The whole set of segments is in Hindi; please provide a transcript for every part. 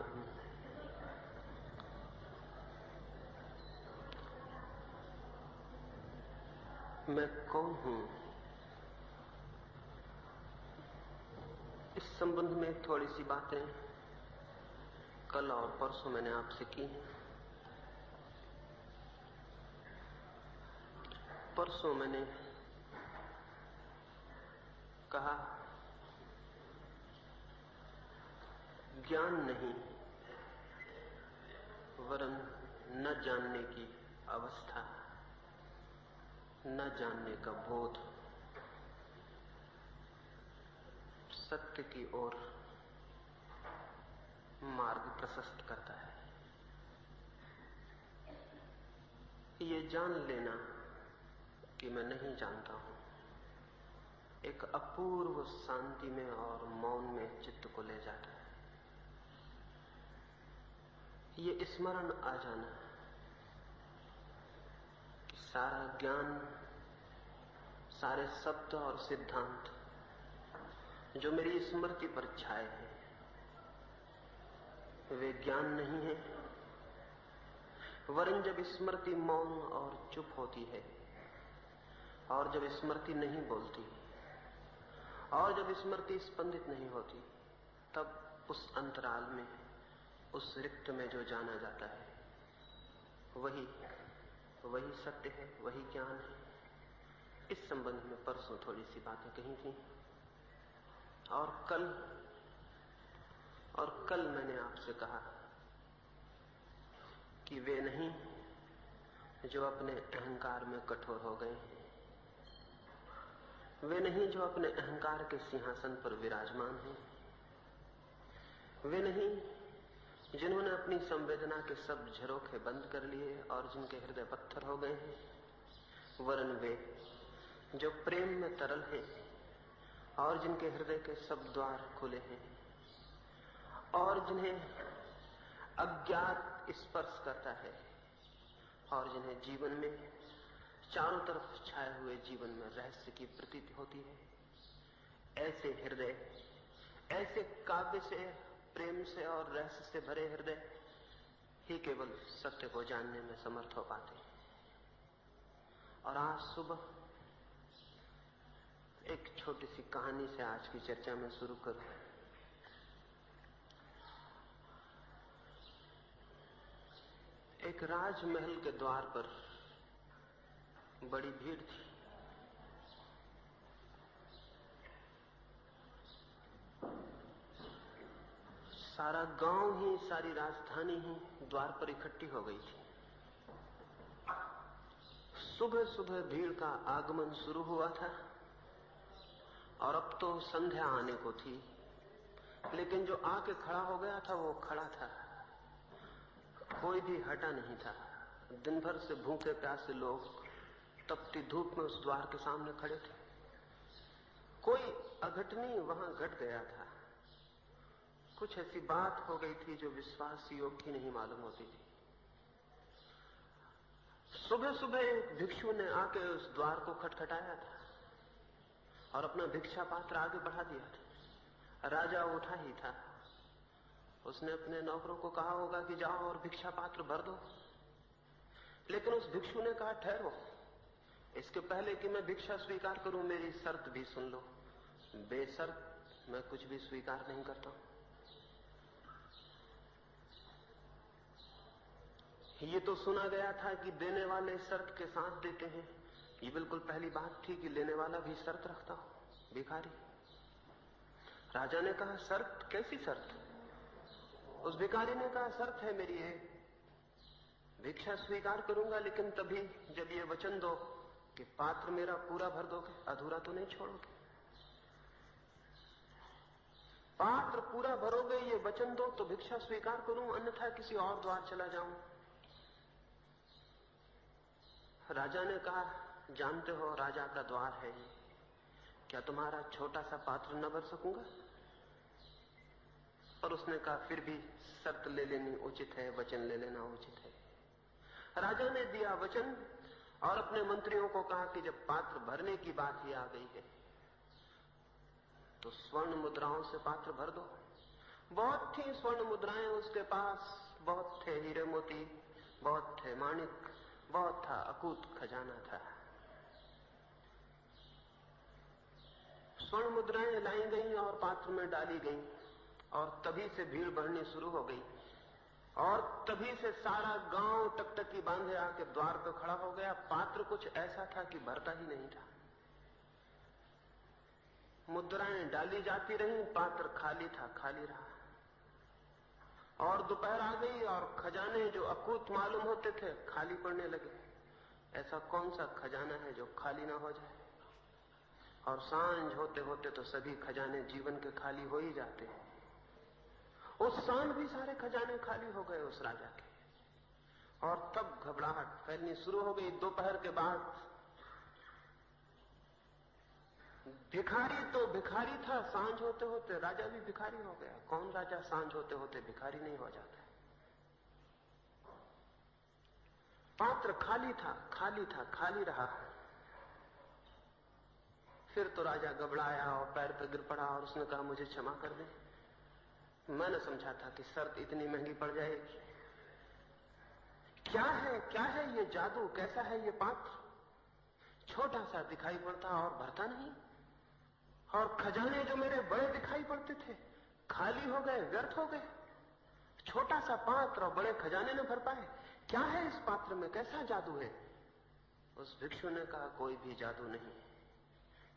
आदमी। मैं कौन हूं, इस संबंध में थोड़ी सी बातें कल और परसों मैंने आपसे की हैं। परसों मैंने कहा, ज्ञान नहीं वरन न जानने की अवस्था, न जानने का बोध सत्य की ओर मार्ग प्रशस्त करता है। ये जान लेना कि मैं नहीं जानता हूं, एक अपूर्व शांति में और मौन में चित्त को ले जाता है। ये स्मरण आ जाना कि सारा ज्ञान, सारे शब्द और सिद्धांत जो मेरी स्मृति पर छाए हैं, वे ज्ञान नहीं है, वरन जब स्मृति मौन और चुप होती है, और जब स्मृति नहीं बोलती, और जब स्मृति स्पंदित नहीं होती, तब उस अंतराल में, उस रिक्त में जो जाना जाता है, वही सत्य है, वही ज्ञान है। इस संबंध में परसों थोड़ी सी बातें कही थी, और कल मैंने आपसे कहा कि वे नहीं जो अपने अहंकार में कठोर हो गए हैं, वे नहीं जो अपने अहंकार के सिंहासन पर विराजमान हैं, वे नहीं जिन्होंने अपनी संवेदना के सब झरोखे बंद कर लिए और जिनके हृदय पत्थर हो गए हैं, वरन वे जो प्रेम में तरल हैं और जिनके हृदय के सब द्वार खुले हैं और जिन्हें अज्ञात स्पर्श करता है और जिन्हें जीवन में चारों तरफ छाए हुए जीवन में रहस्य की प्रतीति होती है, ऐसे हृदय, ऐसे काव्य से, प्रेम से और रहस्य से भरे हृदय ही केवल सत्य को जानने में समर्थ हो पाते हैं। और आज सुबह एक छोटी सी कहानी से आज की चर्चा में शुरू करूं। एक राजमहल के द्वार पर बड़ी भीड़ थी। सारा गांव ही, सारी राजधानी ही द्वार पर इकट्ठी हो गई थी। सुबह सुबह भीड़ का आगमन शुरू हुआ था और अब तो संध्या आने को थी, लेकिन जो आके खड़ा हो गया था वो खड़ा था, कोई भी हटा नहीं था। दिन भर से भूखे प्यासे लोग तपती धूप में उस द्वार के सामने खड़े थे। कोई अघटनी वहां घट गया था, कुछ ऐसी बात हो गई थी जो विश्वास योग्य ही नहीं मालूम होती थी। सुबह सुबह एक भिक्षु ने आके उस द्वार को खटखटाया था और अपना भिक्षा पात्र आगे बढ़ा दिया था। राजा उठा ही था, उसने अपने नौकरों को कहा होगा कि जाओ और भिक्षा पात्र भर दो, लेकिन उस भिक्षु ने कहा, ठहरो, इसके पहले कि मैं भिक्षा स्वीकार करूं मेरी शर्त भी सुन लो। बेशर्त मैं कुछ भी स्वीकार नहीं करता हूं। ये तो सुना गया था कि देने वाले शर्त के साथ देते हैं, ये बिल्कुल पहली बात थी कि लेने वाला भी शर्त रखता हो, भिखारी। राजा ने कहा, शर्त? कैसी शर्त? उस भिखारी ने कहा, शर्त है मेरी एक, भिक्षा स्वीकार करूंगा लेकिन तभी जब ये वचन दो कि पात्र मेरा पूरा भर दोगे, अधूरा तो नहीं छोड़ोगे। पात्र पूरा भरोगे, ये वचन दो तो भिक्षा स्वीकार करूं, अन्यथा किसी और द्वार चला जाऊं। राजा ने कहा, जानते हो राजा का द्वार है, क्या तुम्हारा छोटा सा पात्र न भर सकूंगा? और उसने कहा, फिर भी शर्त ले लेनी उचित है, वचन ले लेना उचित है। राजा ने दिया वचन और अपने मंत्रियों को कहा कि जब पात्र भरने की बात ही आ गई है तो स्वर्ण मुद्राओं से पात्र भर दो। बहुत थी स्वर्ण मुद्राएं उसके पास, बहुत थे हीरे मोती, बहुत थे माणिक, बहुत था अकूत खजाना था। स्वर्ण मुद्राएं लाई गईं और पात्र में डाली गईं, और तभी से भीड़ बढ़नी शुरू हो गई, और तभी से सारा गांव टकटकी बांधे आके द्वार पर खड़ा हो गया। पात्र कुछ ऐसा था कि भरता ही नहीं था। मुद्राएं डाली जाती रहीं, पात्र खाली था, खाली रहा। और दोपहर आ गई और खजाने जो अकूत मालूम होते थे खाली पड़ने लगे। ऐसा कौन सा खजाना है जो खाली ना हो जाए? और सांझ होते होते तो सभी खजाने जीवन के खाली हो ही जाते हैं। उस सांझ भी सारे खजाने खाली हो गए उस राजा के, और तब घबराहट फैलनी शुरू हो गई। दोपहर के बाद भिखारी तो भिखारी था, सांझ होते होते राजा भी भिखारी हो गया। कौन राजा सांझ होते होते भिखारी नहीं हो जाता? पात्र खाली था, खाली था, खाली रहा। फिर तो राजा घबराया और पैर पर गिर पड़ा और उसने कहा, मुझे क्षमा कर दे, मैंने समझा था कि शर्त इतनी महंगी पड़ जाएगी। क्या है, क्या है ये जादू? कैसा है ये पात्र? छोटा सा दिखाई पड़ता और भरता नहीं, और खजाने जो मेरे बड़े दिखाई पड़ते थे खाली हो गए, व्यर्थ हो गए। छोटा सा पात्र और बड़े खजाने न भर पाए। क्या है इस पात्र में? कैसा जादू है? उस भिक्षु ने कहा, कोई भी जादू नहीं।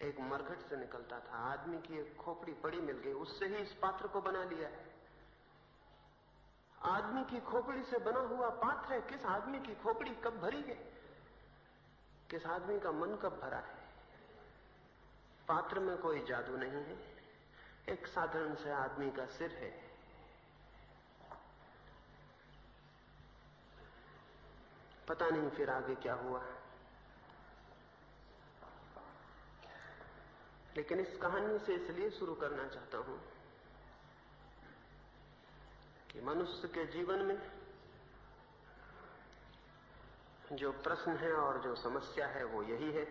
एक मरघट से निकलता था, आदमी की एक खोपड़ी पड़ी मिल गई, उससे ही इस पात्र को बना लिया है। आदमी की खोपड़ी से बना हुआ पात्र है। किस आदमी की खोपड़ी कब भरी है? किस आदमी का मन कब भरा है? पात्र में कोई जादू नहीं है, एक साधारण से आदमी का सिर है। पता नहीं फिर आगे क्या हुआ, लेकिन इस कहानी से इसलिए शुरू करना चाहता हूं कि मनुष्य के जीवन में जो प्रश्न है और जो समस्या है वो यही है,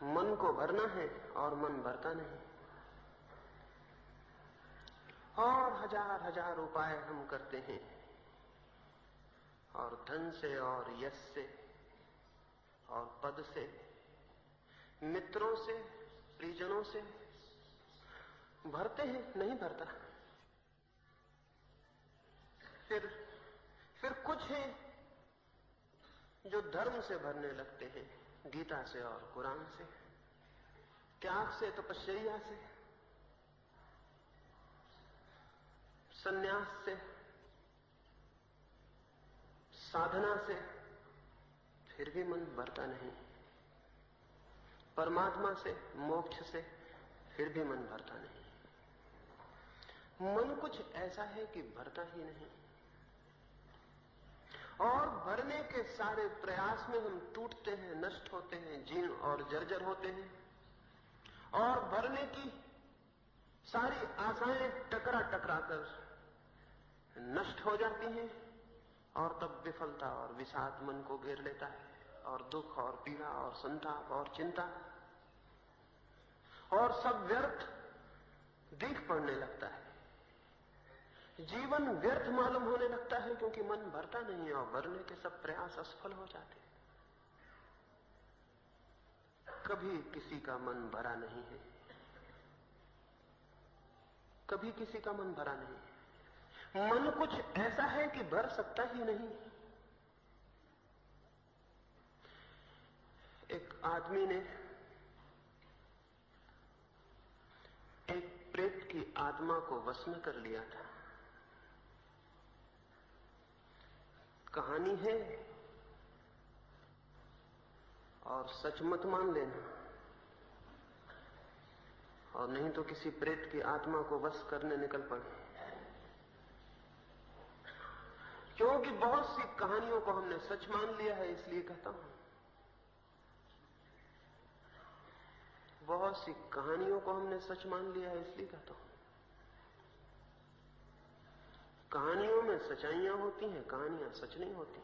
मन को भरना है और मन भरता नहीं। और हजार हजार उपाय हम करते हैं, और धन से और यश से और पद से, मित्रों से, परिजनों से भरते हैं, नहीं भरता। फिर कुछ है जो धर्म से भरने लगते हैं, गीता से और कुरान से, त्याग से, तपस्या से, संन्यास से, साधना से, फिर भी मन भरता नहीं। परमात्मा से, मोक्ष से, फिर भी मन भरता नहीं। मन कुछ ऐसा है कि भरता ही नहीं, और भरने के सारे प्रयास में हम टूटते हैं, नष्ट होते हैं, जीर्ण और जर्जर होते हैं, और भरने की सारी आशाएं टकरा टकरा कर नष्ट हो जाती हैं, और तब विफलता और विषाद मन को घेर लेता है, और दुख और पीड़ा और संताप और चिंता, और सब व्यर्थ दिख पड़ने लगता है। जीवन व्यर्थ मालूम होने लगता है, क्योंकि मन भरता नहीं है, और भरने के सब प्रयास असफल हो जाते हैं। कभी किसी का मन भरा नहीं है, कभी किसी का मन भरा नहीं है। मन कुछ ऐसा है कि भर सकता ही नहीं। एक आदमी ने एक प्रेत की आत्मा को वश में कर लिया था। कहानी है और सच मत मान लेना, और नहीं तो किसी प्रेत की आत्मा को वश करने निकल पड़े। क्योंकि बहुत सी कहानियों को हमने सच मान लिया है, इसलिए कहता हूं। बहुत सी कहानियों को हमने सच मान लिया है, इसलिए कहता हूं। कहानियों में सच्चाइयां होती हैं, कहानियां सच नहीं होती।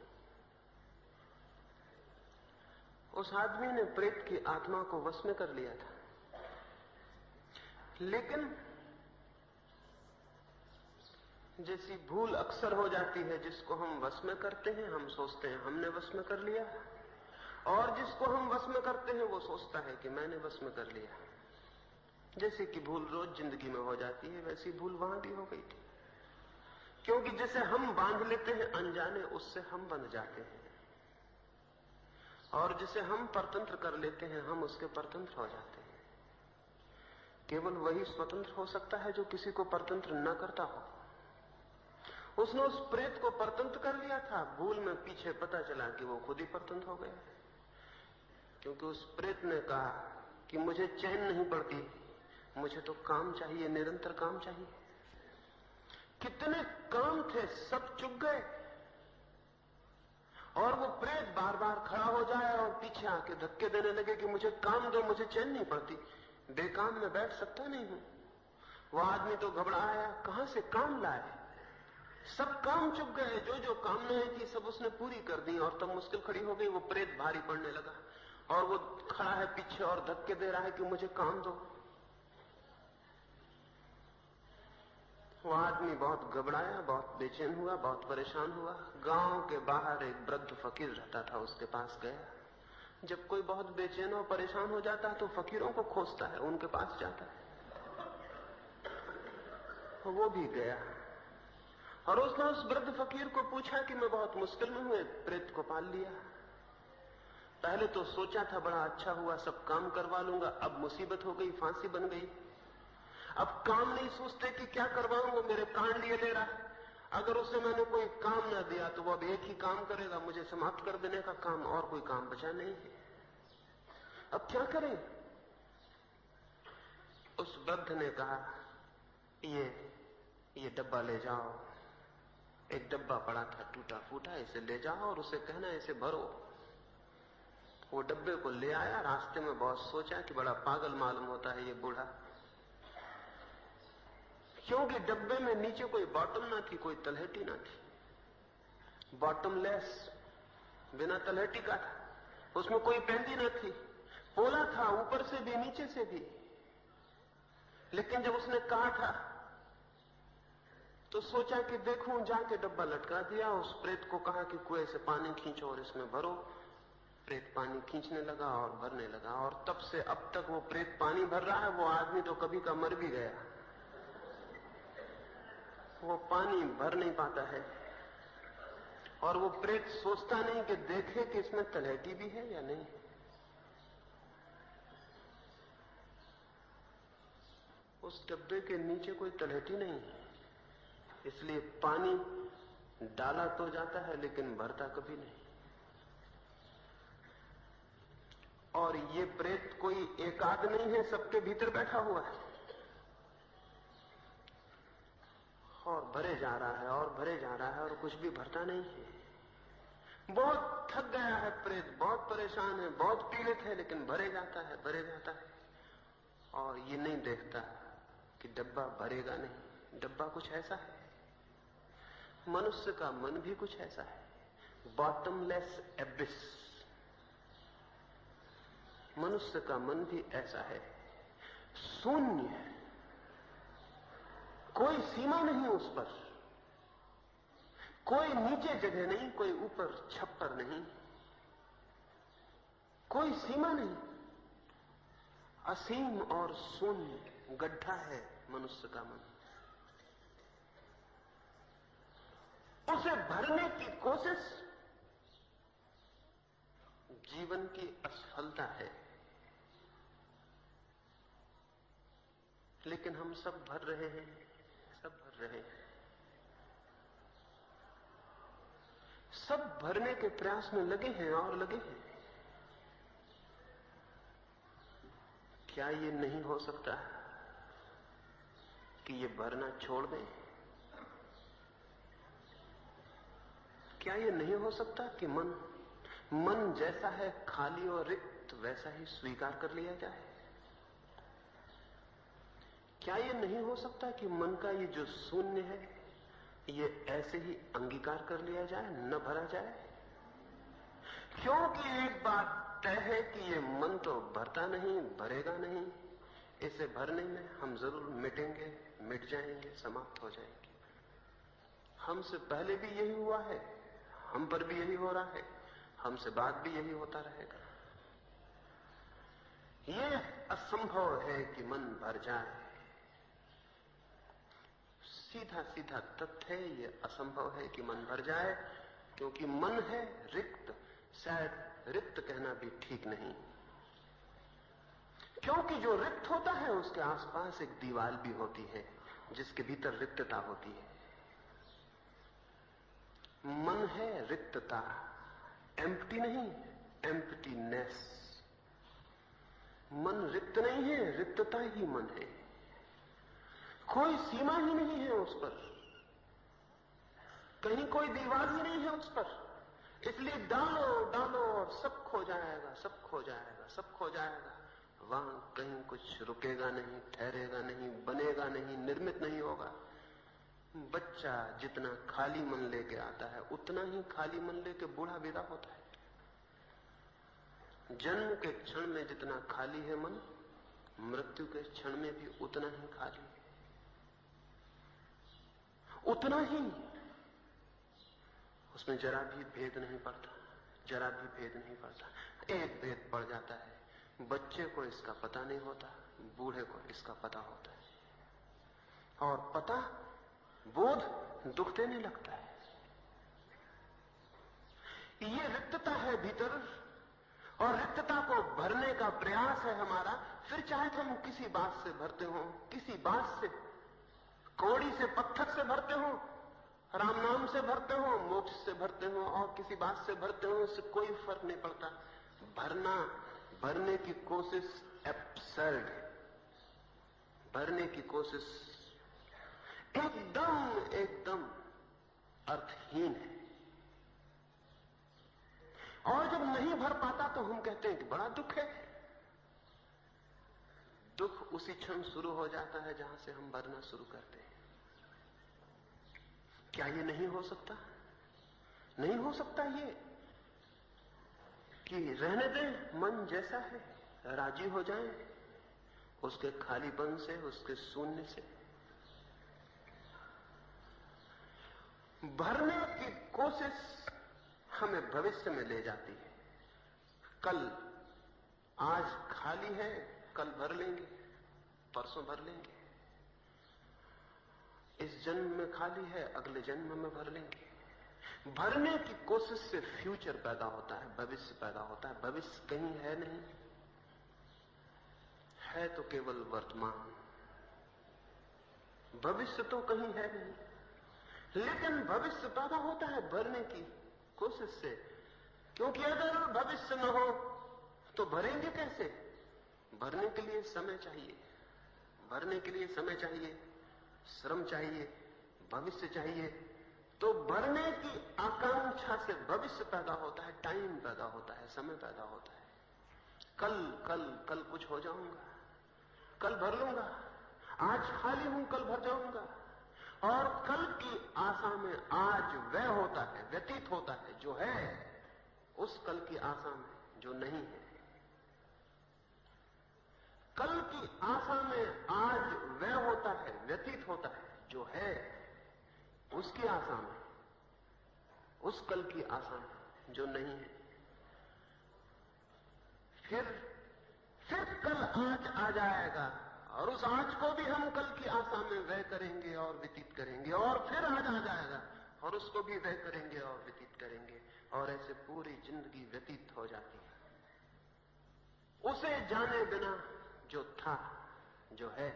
उस आदमी ने प्रेत की आत्मा को वश में कर लिया था, लेकिन जैसी भूल अक्सर हो जाती है, जिसको हम वश में करते हैं हम सोचते हैं हमने वश में कर लिया, और जिसको हम वश में करते हैं वो सोचता है कि मैंने वश में कर लिया। जैसे कि भूल रोज जिंदगी में हो जाती है, वैसी भूल वहां भी हो गई थी, क्योंकि जिसे हम बांध लेते हैं अनजाने, उससे हम बंध जाते हैं, और जिसे हम परतंत्र कर लेते हैं हम उसके परतंत्र हो जाते हैं। केवल वही स्वतंत्र हो सकता है जो किसी को परतंत्र न करता हो। उसने उस प्रेत को परतंत्र कर लिया था, भूल में पीछे पता चला कि वो खुद ही परतंत्र हो गया, क्योंकि उस प्रेत ने कहा कि मुझे चैन नहीं पड़ती, मुझे तो काम चाहिए, निरंतर काम चाहिए। कितने काम थे, सब चुक गए, और वो प्रेत बार बार खड़ा हो जाए और पीछे आके धक्के देने लगे कि मुझे काम दो, मुझे चैन नहीं पड़ती, बेकाम में बैठ सकता नहीं हूं। वो आदमी तो घबराया, कहां से काम लाए, सब काम चुक गए, जो जो कामनाएं थी सब उसने पूरी कर दी, और तब मुश्किल खड़ी हो गई। वो प्रेत भारी पड़ने लगा और वो खड़ा है पीछे और धक्के दे रहा है कि मुझे काम दो। वो आदमी बहुत घबराया, बहुत बेचैन हुआ, बहुत परेशान हुआ। गांव के बाहर एक वृद्ध फकीर रहता था, उसके पास गया। जब कोई बहुत बेचैन और परेशान हो जाता है तो फकीरों को खोजता है, उनके पास जाता है। वो भी गया और उसने उस वृद्ध फकीर को पूछा कि मैं बहुत मुश्किल में हूं, एक प्रेत को पाल लिया। पहले तो सोचा था बड़ा अच्छा हुआ, सब काम करवा लूंगा, अब मुसीबत हो गई, फांसी बन गई। अब काम नहीं सोचते कि क्या करवाऊं, वो मेरे प्राण लिए ले रहा है। अगर उसे मैंने कोई काम ना दिया तो वो अब एक ही काम करेगा, मुझे समाप्त कर देने का काम, और कोई काम बचा नहीं है। अब क्या करें? उस वृद्ध ने कहा, ये डब्बा ले जाओ। एक डब्बा पड़ा था टूटा फूटा, इसे ले जाओ और उसे कहना इसे भरो। वो डब्बे को ले आया। रास्ते में बहुत सोचा कि बड़ा पागल मालूम होता है ये बूढ़ा, क्योंकि डब्बे में नीचे कोई बॉटम ना थी, कोई तलहटी ना थी, बॉटमलेस, बिना तलहटी का था। उसमें कोई पेंदी ना थी, पोला था ऊपर से भी नीचे से भी। लेकिन जब उसने कहा था तो सोचा कि देखूं, जाके डब्बा लटका दिया। उस प्रेत को कहा कि कुएं से पानी खींचो और इसमें भरो। प्रेत पानी खींचने लगा और भरने लगा, और तब से अब तक वो प्रेत पानी भर रहा है। वो आदमी तो कभी का मर भी गया, वो पानी भर नहीं पाता है। और वो प्रेत सोचता नहीं कि देखे कि इसमें तलहटी भी है या नहीं। उस डब्बे के नीचे कोई तलहटी नहीं है, इसलिए पानी डाला तो जाता है लेकिन भरता कभी नहीं। और ये प्रेत कोई एकाद नहीं है, सबके भीतर बैठा हुआ है और भरे जा रहा है और भरे जा रहा है और कुछ भी भरता नहीं है। बहुत थक गया है प्रेत, बहुत परेशान है, बहुत पीड़ित है, लेकिन भरे जाता है, भरे जाता है। और ये नहीं देखता कि डब्बा भरेगा नहीं। डब्बा कुछ ऐसा है, मनुष्य का मन भी कुछ ऐसा है, बॉटमलेस एबिस। मनुष्य का मन भी ऐसा है, शून्य, कोई सीमा नहीं उस पर, कोई नीचे जगह नहीं, कोई ऊपर छप्पर नहीं, कोई सीमा नहीं, असीम और शून्य गड्ढा है मनुष्य का मन। उसे भरने की कोशिश जीवन की असफलता है, लेकिन हम सब भर रहे हैं, सब भर रहे हैं, सब भरने के प्रयास में लगे हैं और लगे हैं। क्या ये नहीं हो सकता कि ये भरना छोड़ दें? क्या ये नहीं हो सकता कि मन जैसा है खाली और रिक्त वैसा ही स्वीकार कर लिया जाए? क्या ये नहीं हो सकता कि मन का ये जो शून्य है ये ऐसे ही अंगीकार कर लिया जाए, न भरा जाए? क्योंकि एक बात तय है कि ये मन तो भरता नहीं, भरेगा नहीं। इसे भरने में हम जरूर मिटेंगे, मिट जाएंगे, समाप्त हो जाएंगे। हमसे पहले भी यही हुआ है, हम पर भी यही हो रहा है, हमसे बाद भी यही होता रहेगा। यह असंभव है कि मन भर जाए। सीधा सीधा तथ्य है, यह असंभव है कि मन भर जाए, क्योंकि मन है रिक्त। शायद रिक्त कहना भी ठीक नहीं, क्योंकि जो रिक्त होता है उसके आसपास एक दीवार भी होती है जिसके भीतर रिक्तता होती है। मन है रिक्तता, एम्प्टी नहीं, एम्प्टीनेस। मन रिक्त नहीं है, रिक्तता ही मन है। कोई सीमा ही नहीं है उस पर, कहीं कोई दीवार ही नहीं है उस पर। इसलिए डालो डालो और सब खो जाएगा, सब खो जाएगा, सब खो जाएगा। वहां कहीं कुछ रुकेगा नहीं, ठहरेगा नहीं, बनेगा नहीं, निर्मित नहीं होगा। बच्चा जितना खाली मन लेके आता है उतना ही खाली मन लेके बूढ़ा विदा होता है। जन्म के क्षण में जितना खाली है मन, मृत्यु के क्षण में भी उतना ही खाली है, उतना ही। उसमें जरा भी भेद नहीं पड़ता, जरा भी भेद नहीं पड़ता। एक भेद पड़ जाता है, बच्चे को इसका पता नहीं होता, बूढ़े को इसका पता होता है। और पता, बोध दुख देने लगता है। ये रिक्तता है भीतर, और रिक्तता को भरने का प्रयास है हमारा। फिर चाहे हम किसी बात से भरते हो, किसी बात से, कौड़ी से, पत्थर से भरते हो, राम नाम से भरते हो, मोक्ष से भरते हो, और किसी बात से भरते हो, इससे कोई फर्क नहीं पड़ता। भरना, भरने की कोशिश एब्सर्ड है। भरने की कोशिश एकदम एकदम अर्थहीन है। और जब नहीं भर पाता तो हम कहते हैं कि बड़ा दुख है। दुख उसी क्षण शुरू हो जाता है जहां से हम भरना शुरू करते हैं। क्या ये नहीं हो सकता? नहीं हो सकता ये कि रहने दें, मन जैसा है, राजी हो जाएं उसके खालीपन से, उसके शून्य से। भरने की कोशिश हमें भविष्य में ले जाती है। कल, आज खाली है, कल भर लेंगे, परसों भर लेंगे। इस जन्म में खाली है, अगले जन्म में भर लेंगे। भरने की कोशिश से फ्यूचर पैदा होता है, भविष्य पैदा होता है। भविष्य कहीं है नहीं, है तो केवल वर्तमान। भविष्य तो कहीं है नहीं, लेकिन भविष्य पैदा होता है भरने की कोशिश से। क्योंकि अगर भविष्य न हो तो भरेंगे कैसे? भरने के लिए समय चाहिए, भरने के लिए समय चाहिए, श्रम चाहिए, भविष्य चाहिए। तो भरने की आकांक्षा से भविष्य पैदा होता है, टाइम पैदा होता है, समय पैदा होता है। कल कल कल कुछ हो जाऊंगा, कल भर लूंगा, आज खाली हूं, कल भर जाऊंगा। और कल की आशा में आज वह होता है, व्यतीत होता है जो है, उस कल की आशा में जो नहीं है। कल की आशा में आज वह होता है, व्यतीत होता है जो है, उसकी आशा में, उस कल की आशा में जो नहीं है। फिर कल आज आ जाएगा, और उस आज को भी हम कल की आशा में व्यय करेंगे और व्यतीत करेंगे, और फिर आज आ जाएगा और उसको भी व्यय करेंगे और व्यतीत करेंगे, और ऐसे पूरी जिंदगी व्यतीत हो जाती है उसे जाने बिना जो था, जो है।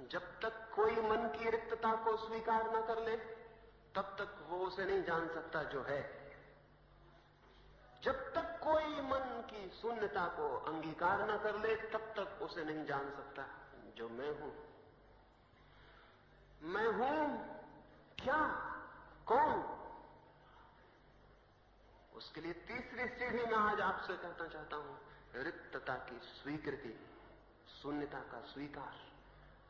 जब तक कोई मन की रिक्तता को स्वीकार न कर ले, तब तक वो उसे नहीं जान सकता जो है। जब तक कोई मन की शून्यता को अंगीकार न कर ले, तब तक उसे नहीं जान सकता जो मैं हूं। मैं हूं क्या, कौन? उसके लिए तीसरी सीढ़ी में आज आपसे कहना चाहता हूं, रिक्तता की स्वीकृति, शून्यता का स्वीकार,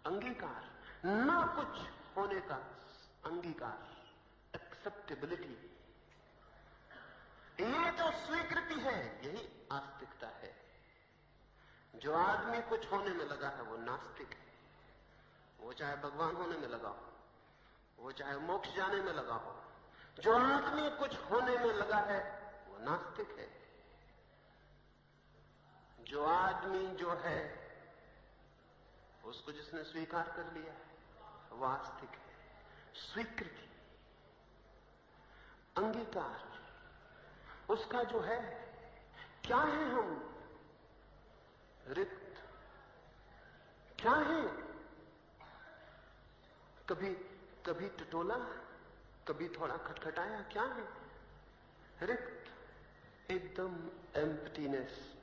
अंगीकार, ना कुछ होने का अंगीकार, एक्सेप्टेबिलिटी। ये जो स्वीकृति है, यही आस्तिकता है। जो आदमी कुछ होने में लगा है वो नास्तिक है, वो चाहे भगवान होने में लगा हो, वो चाहे मोक्ष जाने में लगा हो, जो आदमी कुछ होने में लगा है वो नास्तिक है। जो आदमी जो है उसको जिसने स्वीकार कर लिया है वो आस्तिक है। स्वीकृति, अंगीकार उसका जो है। क्या है हम? रिक्त। क्या है? कभी टटोला, कभी थोड़ा खटखटाया, क्या है? रिक्त, एकदम एम्प्टीनेस,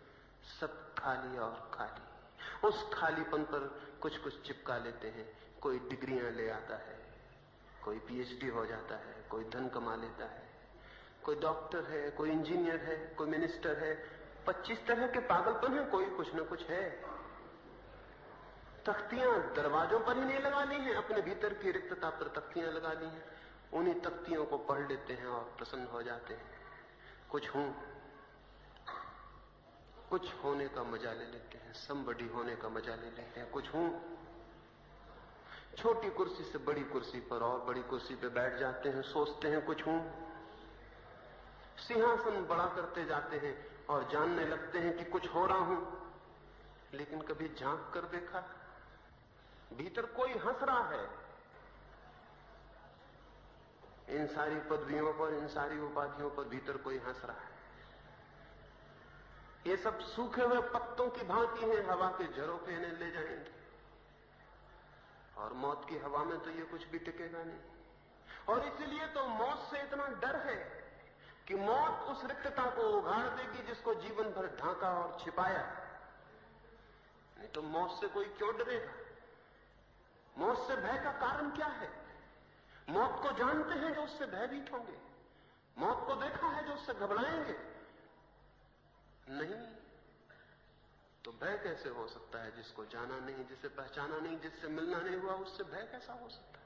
सब खाली और खाली। उस खालीपन पर कुछ कुछ चिपका लेते हैं। कोई डिग्रियां ले आता है, कोई पीएचडी हो जाता है, कोई धन कमा लेता है, कोई डॉक्टर है, कोई इंजीनियर है, कोई मिनिस्टर है। 25 तरह के पागलपन है, कोई कुछ न कुछ है। तख्तियां दरवाजों पर ही नहीं लगा ली हैं, अपने भीतर की रिक्तता पर तख्तियां लगा ली हैं। उन्हीं तख्तियों को पढ़ लेते हैं और प्रसन्न हो जाते हैं। कुछ हूं, कुछ होने का मजा ले लेते हैं, समबडी होने का मजा ले लेते हैं। कुछ हूं, छोटी कुर्सी से बड़ी कुर्सी पर और बड़ी कुर्सी पे बैठ जाते हैं, सोचते हैं कुछ हूं। सिंहासन बड़ा करते जाते हैं और जानने लगते हैं कि कुछ हो रहा हूं। लेकिन कभी झांक कर देखा? भीतर कोई हंस रहा है। इन सारी पदवियों पर, इन सारी उपाधियों पर भीतर कोई हंस रहा है। ये सब सूखे हुए पत्तों की भांति हैं, हवा के झरोखे इन्हें ले जाएंगे। और मौत की हवा में तो ये कुछ भी टिकेगा नहीं। और इसलिए तो मौत से इतना डर है कि मौत उस रिक्तता को उघाड़ देगी जिसको जीवन भर ढांका और छिपाया। नहीं तो मौत से कोई क्यों डरेगा? मौत से भय का कारण क्या है? मौत को जानते हैं जो उससे भयभीत होंगे, मौत को देखा है जो उससे घबराएंगे। नहीं तो भय कैसे हो सकता है? जिसको जाना नहीं, जिसे पहचाना नहीं, जिससे मिलना नहीं हुआ, उससे भय कैसा हो सकता है?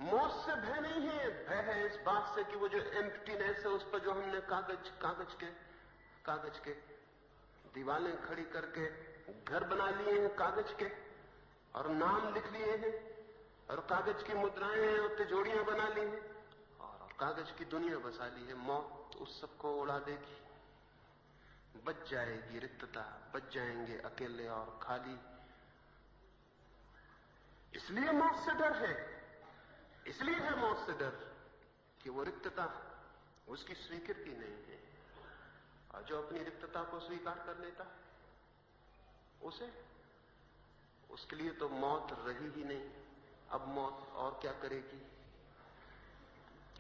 मौत से भय नहीं है, भय है इस बात से कि वो जो एम्प्टीनेस है उस पर जो हमने कागज के दीवारें खड़ी करके घर बना लिए हैं कागज के, और नाम लिख लिए हैं, और कागज की मुद्राएं हैं और तिजोड़ियां बना ली हैं, और कागज की दुनिया बसा ली है। मौत उस सबको उड़ा देगी। बच जाएगी रिक्तता, बच जाएंगे अकेले और खाली। इसलिए मौत से डर है। इसलिए है मौत से डर कि वो रिक्तता उसकी स्वीकृति नहीं है। और जो अपनी रिक्तता को स्वीकार कर लेता है उसके लिए तो मौत रही ही नहीं। अब मौत और क्या करेगी?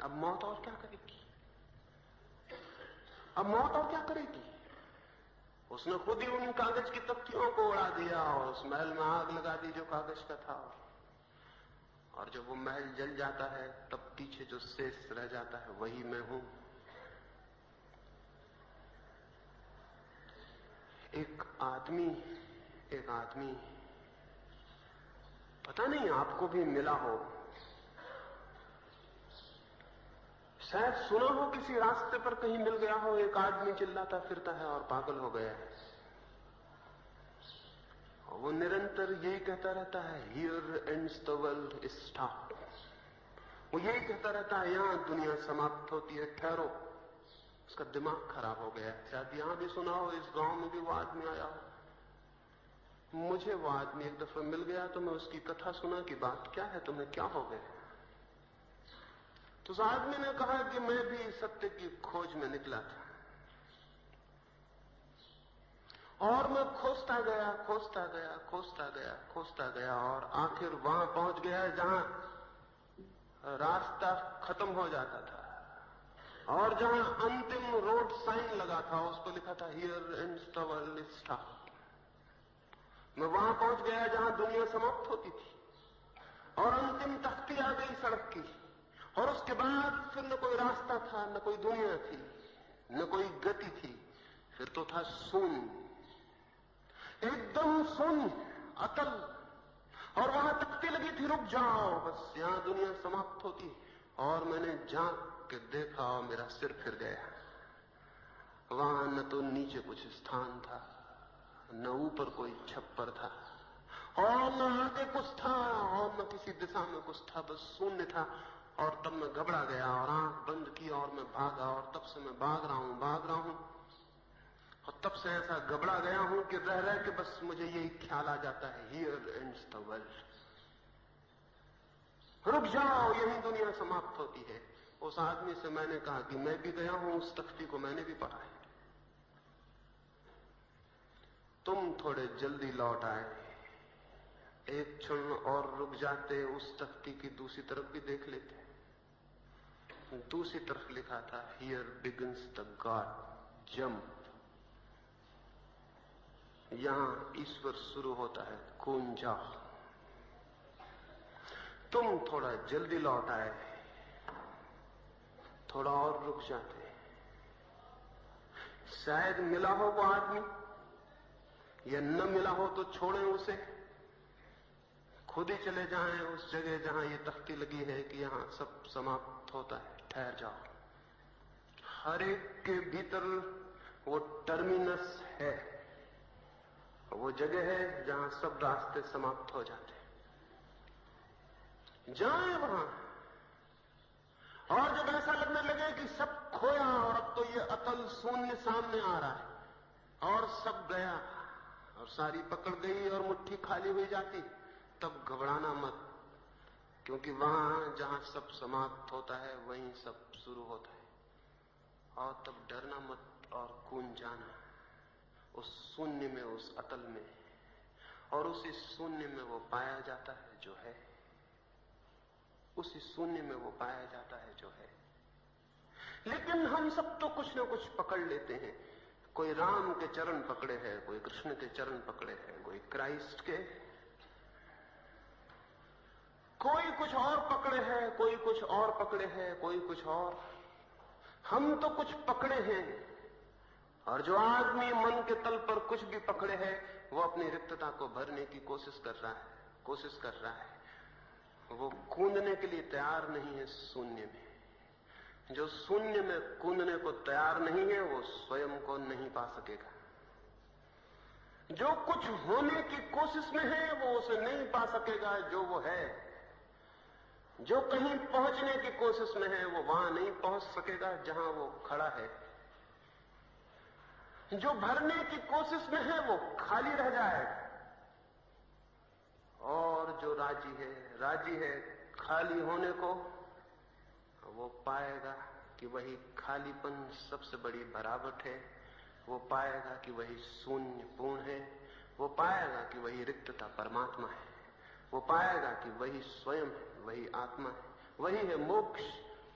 अब मौत और क्या करेगी? अब मौत और क्या करेगी? उसने खुद ही उन कागज की तख्तियों को उड़ा दिया और उस महल में आग लगा दी जो कागज का था। और जब वो महल जल जाता है तब पीछे जो शेष रह जाता है वही मैं हूं। एक आदमी पता नहीं आपको भी मिला हो, शायद सुना हो, किसी रास्ते पर कहीं मिल गया हो। एक आदमी चिल्लाता फिरता है और पागल हो गया है। और वो निरंतर यही कहता रहता है, here ends the world stop. वो यही कहता रहता है, यहां दुनिया समाप्त होती है, ठहरो। उसका दिमाग खराब हो गया है। शायद यहां भी सुना हो, इस गांव में भी वो आदमी आया हो। मुझे वो आदमी एक दफा मिल गया तो मैं उसकी कथा सुना कि बात क्या है, तुम्हें क्या हो गया? तो उस आदमी ने कहा कि मैं भी सत्य की खोज में निकला था और मैं खोजता गया और आखिर वहां पहुंच गया जहां रास्ता खत्म हो जाता था और जहां अंतिम रोड साइन लगा था उस पर लिखा था, here ends the world stop. मैं वहां पहुंच गया जहां दुनिया समाप्त होती थी और अंतिम तख्ती आ गई सड़क की। और उसके बाद फिर न कोई रास्ता था, न कोई दुनिया थी, न कोई गति थी। फिर तो था शून्य, एकदम शून्य, अतल। और वहां तख्ती लगी थी, रुक जाओ, बस यहां दुनिया समाप्त होती। और मैंने झांक के देखा और मेरा सिर फिर गया। वहां न तो नीचे कुछ स्थान था, न ऊपर कोई छप्पर था, और न आगे कुछ था और न किसी दिशा में कुछ था, बस शून्य था। और तब मैं घबरा गया और आंख बंद की और मैं भागा, और तब से मैं भाग रहा हूं। और तब से ऐसा घबरा गया हूं कि रह रह के बस मुझे यही ख्याल आ जाता है, हियर एंड्स द वर्ल्ड। रुक जाओ, यही दुनिया समाप्त होती है। उस आदमी से मैंने कहा कि मैं भी गया हूं, उस तख्ती को मैंने भी पढ़ा है। तुम थोड़े जल्दी लौट आए, एक क्षण और रुक जाते, उस तख्ती की दूसरी तरफ भी देख लेते। दूसरी तरफ लिखा था, here begins the God jump. यहां ईश्वर शुरू होता है, कूद जाओ। तुम थोड़ा जल्दी लौट आए, थोड़ा और रुक जाते, शायद मिला हो वो आदमी, या न मिला हो तो छोड़ें उसे, खुद ही चले जाएं उस जगह जहां ये तख्ती लगी है कि यहां सब समाप्त होता है। ठहर जाओ। हर एक के भीतर वो टर्मिनस है, वो जगह है जहां सब रास्ते समाप्त हो जाते हैं। जाएं वहां, और जब ऐसा लगने लगे कि सब खोया और अब तो ये अतल शून्य सामने आ रहा है और सब गया और सारी पकड़ गई और मुट्ठी खाली हुई जाती, तब घबराना मत, क्योंकि वहां जहां सब समाप्त होता है वहीं सब शुरू होता है। और तब डरना मत और कूद जाना उस शून्य में, उस अतल में, और उसी शून्य में वो पाया जाता है जो है। उसी शून्य में वो पाया जाता है जो है। लेकिन हम सब तो कुछ न कुछ पकड़ लेते हैं। कोई राम के चरण पकड़े हैं, कोई कृष्ण के चरण पकड़े हैं, कोई क्राइस्ट के, कोई कुछ और पकड़े हैं, कोई कुछ और पकड़े हैं, कोई कुछ और। हम तो कुछ पकड़े हैं, और जो आदमी मन के तल पर कुछ भी पकड़े है वो अपनी रिक्तता को भरने की कोशिश कर रहा है। वो कूदने के लिए तैयार नहीं है शून्य में। जो शून्य में कूदने को तैयार नहीं है वो स्वयं को नहीं पा सकेगा। जो कुछ होने की कोशिश में है वो उसे नहीं पा सकेगा जो वो है। जो कहीं पहुंचने की कोशिश में है वो वहां नहीं पहुंच सकेगा जहां वो खड़ा है। जो भरने की कोशिश में है वो खाली रह जाएगा, और जो राजी है खाली होने को, वो पाएगा कि वही खालीपन सबसे बड़ी भरावट है। वो पाएगा कि वही शून्य पूर्ण है। वो पाएगा कि वही रिक्तता परमात्मा है। वो पाएगा कि वही स्वयं है, वही आत्मा है, वही है मोक्ष,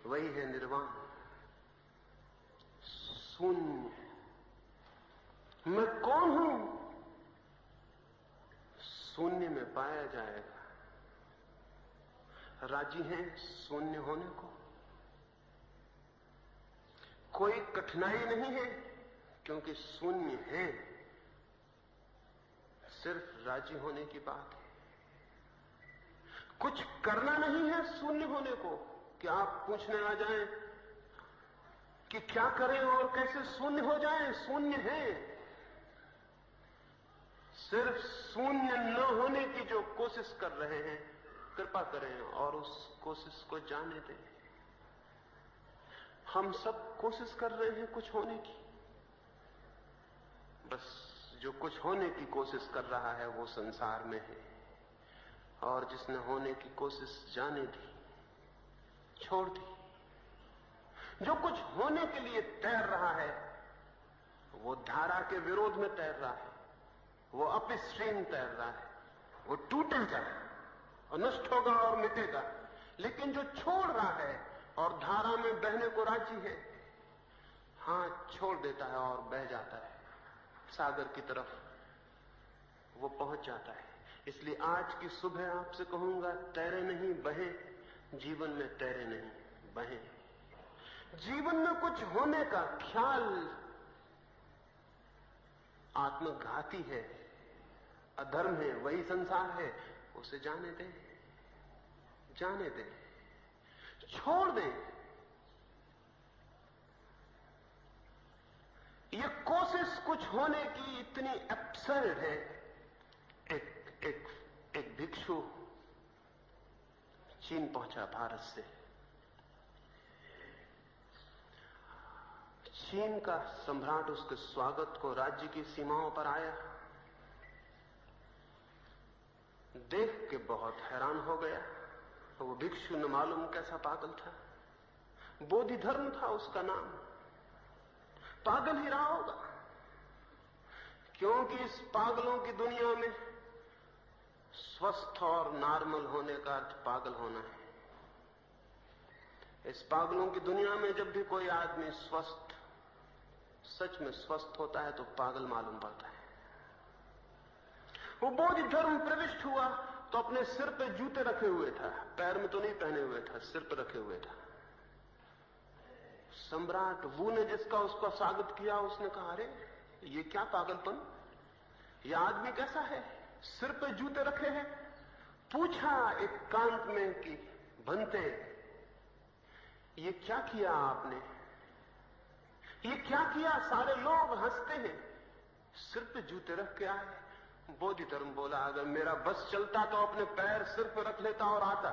वही है निर्वाण। शून्य, मैं कौन हूं, शून्य में पाया जाएगा। राजी हैं शून्य होने को? कोई कठिनाई नहीं है, क्योंकि शून्य है। सिर्फ राजी होने की बात है। कुछ करना नहीं है शून्य होने को कि आप पूछने आ जाएं कि क्या करें और कैसे शून्य हो जाएं। शून्य है। सिर्फ शून्य न होने की जो कोशिश कर रहे हैं, कृपा करें और उस कोशिश को जाने दें। हम सब कोशिश कर रहे हैं कुछ होने की, बस जो कुछ होने की कोशिश कर रहा है वो संसार में है, और जिसने होने की कोशिश जाने दी, छोड़ दी। जो कुछ होने के लिए तैर रहा है वो धारा के विरोध में तैर रहा है, वो अपस्ट्रीम तैर रहा है, वो टूटेगा और नष्ट होगा और मिटेगा। लेकिन जो छोड़ रहा है और धारा में बहने को राजी है, हाथ छोड़ देता है और बह जाता है सागर की तरफ, वो पहुंच जाता है। इसलिए आज की सुबह आपसे कहूंगा, तैरे नहीं बहें। जीवन में तैरे नहीं बहें। जीवन में कुछ होने का ख्याल आत्मघाती है, अधर्म है, वही संसार है। उसे जाने दें, जाने दें, छोड़ दें। ये कोशिश कुछ होने की इतनी एब्सर्ड है। एक एक भिक्षु चीन पहुंचा भारत से। चीन का सम्राट उसके स्वागत को राज्य की सीमाओं पर आया, देख के बहुत हैरान हो गया। वो भिक्षु न मालूम कैसा पागल था, बोधि धर्म था उसका नाम। पागल ही रहा होगा, क्योंकि इस पागलों की दुनिया में स्वस्थ और नॉर्मल होने का अर्थ पागल होना है। इस पागलों की दुनिया में जब भी कोई आदमी स्वस्थ, सच में स्वस्थ होता है तो पागल मालूम पड़ता है। वो बोधि धर्म प्रविष्ट हुआ तो अपने सिर पे जूते रखे हुए था, पैर में तो नहीं पहने हुए था, सिर पे रखे हुए था। सम्राट वू ने जिसका उसका स्वागत किया, उसने कहा, अरे ये क्या पागलपन, ये आदमी कैसा है, सिर पे जूते रखे हैं। पूछा एकांत में कि बनते, ये क्या किया आपने, ये क्या किया? सारे लोग हंसते हैं, सिर पे जूते रख के आए। बोधि धर्म बोला, अगर मेरा बस चलता तो अपने पैर सिर पे रख लेता और आता।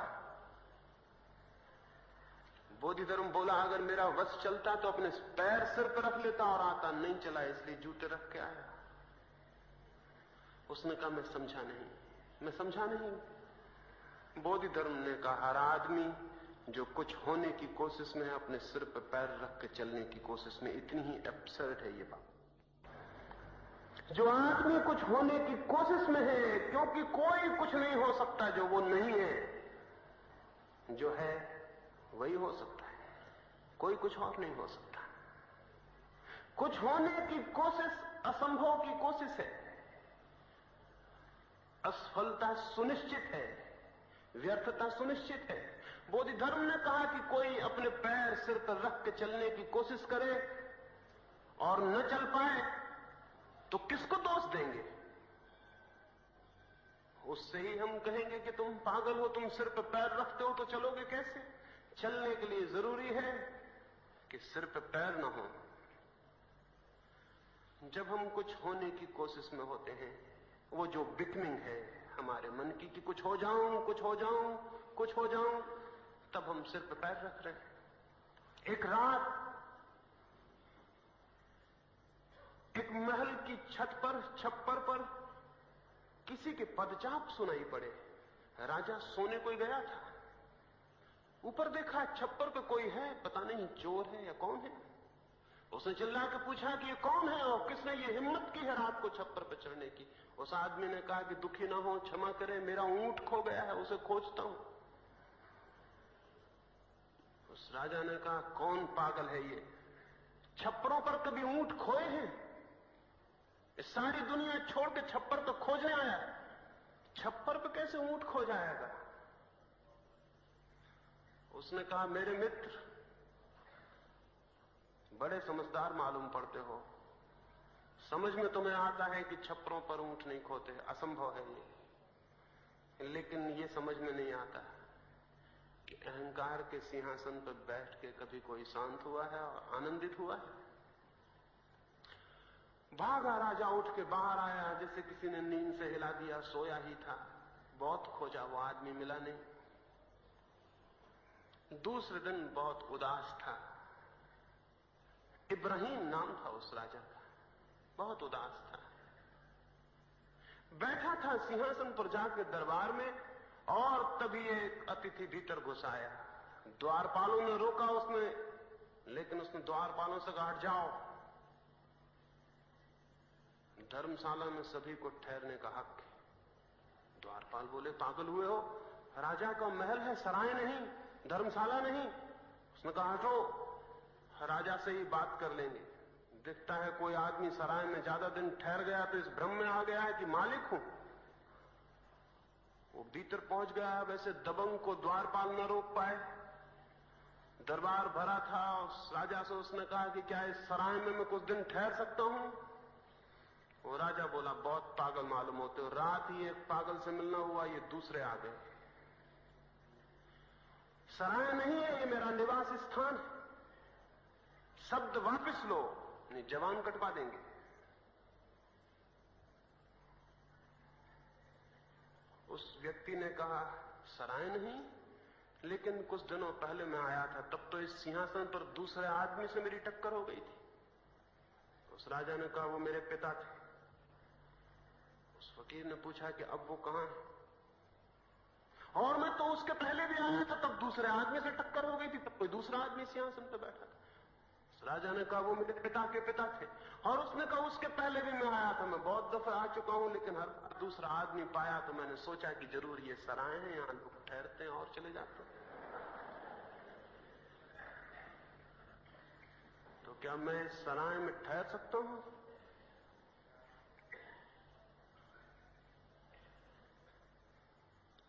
बोधि धर्म बोला, अगर मेरा वश चलता तो अपने पैर सिर पर रख लेता और आता। नहीं चला, इसलिए जूते रख के आया। उसने कहा, मैं समझा नहीं, मैं समझा नहीं। बोधि धर्म ने कहा, हर आदमी जो कुछ होने की कोशिश में है, अपने सिर पर पैर रख के चलने की कोशिश में। इतनी ही एब्सर्ड है ये बात। जो आदमी कुछ होने की कोशिश में है, क्योंकि कोई कुछ नहीं हो सकता जो वो नहीं है, जो है वही हो सकता है, कोई कुछ और नहीं हो सकता। कुछ होने की कोशिश असंभव की कोशिश है, असफलता सुनिश्चित है, व्यर्थता सुनिश्चित है। बोधि धर्म ने कहा कि कोई अपने पैर सिर पर रख के चलने की कोशिश करे और न चल पाए तो किसको दोष देंगे? उससे ही हम कहेंगे कि तुम पागल हो, तुम सिर पर पैर रखते हो तो चलोगे कैसे? चलने के लिए जरूरी है कि सिर पर पैर न हो। जब हम कुछ होने की कोशिश में होते हैं, वो जो बिकनिंग है हमारे मन की कि कुछ हो जाऊं, कुछ हो जाऊं, कुछ हो जाऊं, तब हम सिर पर पैर रख रहे हैं। एक रात एक महल की छत पर, छप्पर पर किसी के पदचाप सुनाई पड़े। राजा सोने कोई गया था, ऊपर देखा छप्पर पे कोई है, पता नहीं चोर है या कौन है। उसने चिल्ला के पूछा कि ये कौन है और किसने ये हिम्मत की है रात को छप्पर पर चढ़ने की। उस आदमी ने कहा कि दुखी ना हो, क्षमा करे, मेरा ऊंट खो गया है, उसे खोजता हूं। उस राजा ने कहा, कौन पागल है ये, छप्परों पर कभी ऊंट खोए हैं? सारी दुनिया छोड़ के छप्पर पे खोजने आया, छप्पर पे कैसे ऊंट खो जाएगा? उसने कहा, मेरे मित्र बड़े समझदार मालूम पड़ते हो, समझ में तुम्हें आता है कि छप्परों पर ऊंट नहीं खोते, असंभव है ये, लेकिन ये समझ में नहीं आता कि अहंकार के सिंहासन पर बैठ के कभी कोई शांत हुआ है और आनंदित हुआ है? भागा राजा, उठ के बाहर आया, जैसे किसी ने नींद से हिला दिया, सोया ही था। बहुत खोजा, वो आदमी मिला नहीं। दूसरे दिन बहुत उदास था। इब्राहिम नाम था उस राजा का, बहुत उदास था। बैठा था सिंहासन पर जाकर दरबार में, और तभी एक अतिथि भीतर घुस आया। द्वारपालों ने रोका उसने, लेकिन उसने द्वारपालों से कहा, हट जाओ। धर्मशाला में सभी को ठहरने का हक है। द्वारपाल बोले, पागल हुए हो, राजा का महल है, सराय नहीं, धर्मशाला नहीं। उसने कहा, हटो, राजा से ही बात कर लेंगे। दिखता है कोई आदमी सराय में ज्यादा दिन ठहर गया तो इस भ्रम में आ गया है कि मालिक हूं। वो भीतर पहुंच गया, वैसे दबंग को द्वारपाल न रोक पाए। दरबार भरा था, उस राजा से उसने कहा कि क्या इस सराय में मैं कुछ दिन ठहर सकता हूं? वो राजा बोला, बहुत पागल मालूम होते हो, रात ही एक पागल से मिलना हुआ, ये दूसरे आ गए। सराय नहीं है, ये मेरा निवास स्थान है, शब्द वापस लो, नहीं जवान कटवा देंगे। उस व्यक्ति ने कहा, सराय नहीं, लेकिन कुछ दिनों पहले मैं आया था, तब तो इस सिंहासन पर दूसरे आदमी से मेरी टक्कर हो गई थी। उस राजा ने कहा, वो मेरे पिता थे। उस फकीर ने पूछा कि अब वो कहां है? और मैं तो उसके पहले भी आया था, तब दूसरे आदमी से टक्कर हो गई थी, तब कोई दूसरा आदमी सिंहासन पर बैठा था। उस राजा ने कहा, वो मेरे पिता के पिता थे। और उसने कहा, उसके पहले भी मैं आया था, मैं बहुत दफे आ चुका हूं, लेकिन हर दूसरा आदमी पाया तो मैंने सोचा कि जरूर ये सराय हैं, यहां लोग ठहरते हैं और चले जाते हैं। तो क्या मैं इस सराय में ठहर सकता हूं?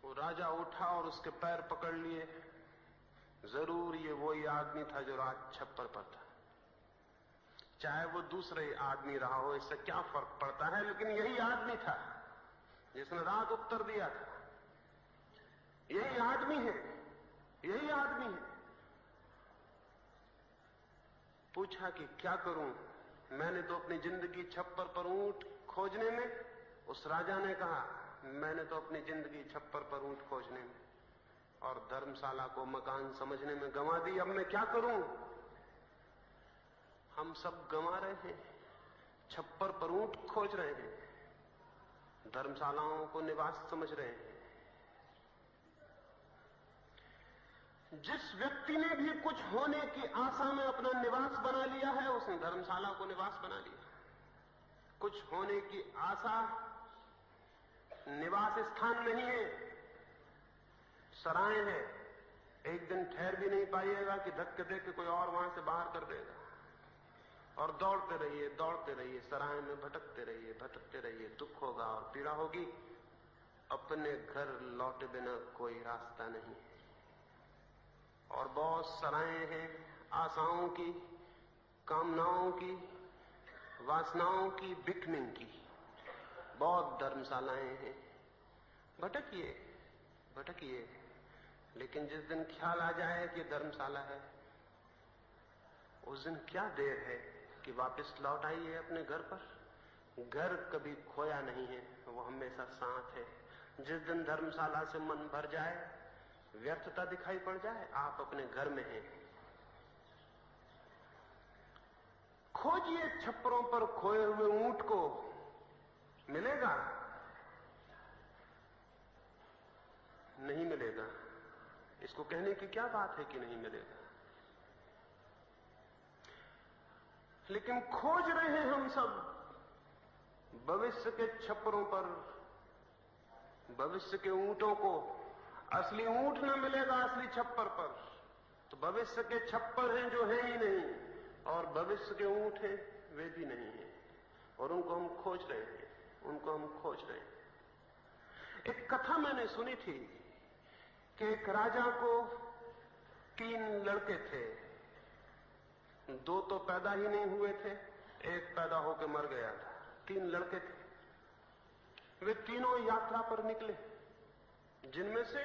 वो राजा उठा और उसके पैर पकड़ लिए। जरूर ये वही आदमी था जो रात छप्पर पर था। चाहे वो दूसरे आदमी रहा हो, इससे क्या फर्क पड़ता है, लेकिन यही आदमी था जिसने रात उत्तर दिया था। यही आदमी है, यही आदमी है। पूछा कि क्या करूं? मैंने तो अपनी जिंदगी छप्पर पर ऊंट खोजने में, उस राजा ने कहा, मैंने तो अपनी जिंदगी छप्पर पर ऊंट खोजने में और धर्मशाला को मकान समझने में गंवा दी। अब मैं क्या करूं? हम सब गंवा रहे हैं, छप्पर पर ऊंट खोज रहे हैं, धर्मशालाओं को निवास समझ रहे हैं। जिस व्यक्ति ने भी कुछ होने की आशा में अपना निवास बना लिया है, उसने धर्मशाला को निवास बना लिया। कुछ होने की आशा निवास स्थान नहीं है, सराय है। एक दिन ठहर भी नहीं पाइएगा कि धक्के दे के कोई और वहां से बाहर कर देगा। और दौड़ते रहिए, सराय में भटकते रहिए, दुख होगा और पीड़ा होगी। अपने घर लौटे बिना कोई रास्ता नहीं है। और बहुत सराहें हैं, आशाओं की, कामनाओं की, वासनाओं की, बिकनिंग की। बहुत धर्मशालाएं हैं। भटकिए, लेकिन जिस दिन ख्याल आ जाए कि धर्मशाला है, उस दिन क्या देर है कि वापस लौट आइए अपने घर पर। घर कभी खोया नहीं है, वो हमेशा साथ है। जिस दिन धर्मशाला से मन भर जाए, व्यर्थता दिखाई पड़ जाए, आप अपने घर में हैं। खोजिए छप्परों पर खोए हुए ऊंट को, मिलेगा? नहीं मिलेगा। इसको कहने की क्या बात है कि नहीं मिलेगा? लेकिन खोज रहे हैं हम सब भविष्य के छप्परों पर, भविष्य के ऊंटों को। असली ऊंट न मिलेगा असली छप्पर पर, तो भविष्य के छप्पर हैं जो है ही नहीं, और भविष्य के ऊंट हैं वे भी नहीं है, और उनको हम खोज रहे हैं। एक कथा मैंने सुनी थी कि एक राजा को 3 लड़के थे। 2 तो पैदा ही नहीं हुए थे, एक पैदा होकर मर गया था। 3 लड़के थे। वे तीनों यात्रा पर निकले, जिनमें से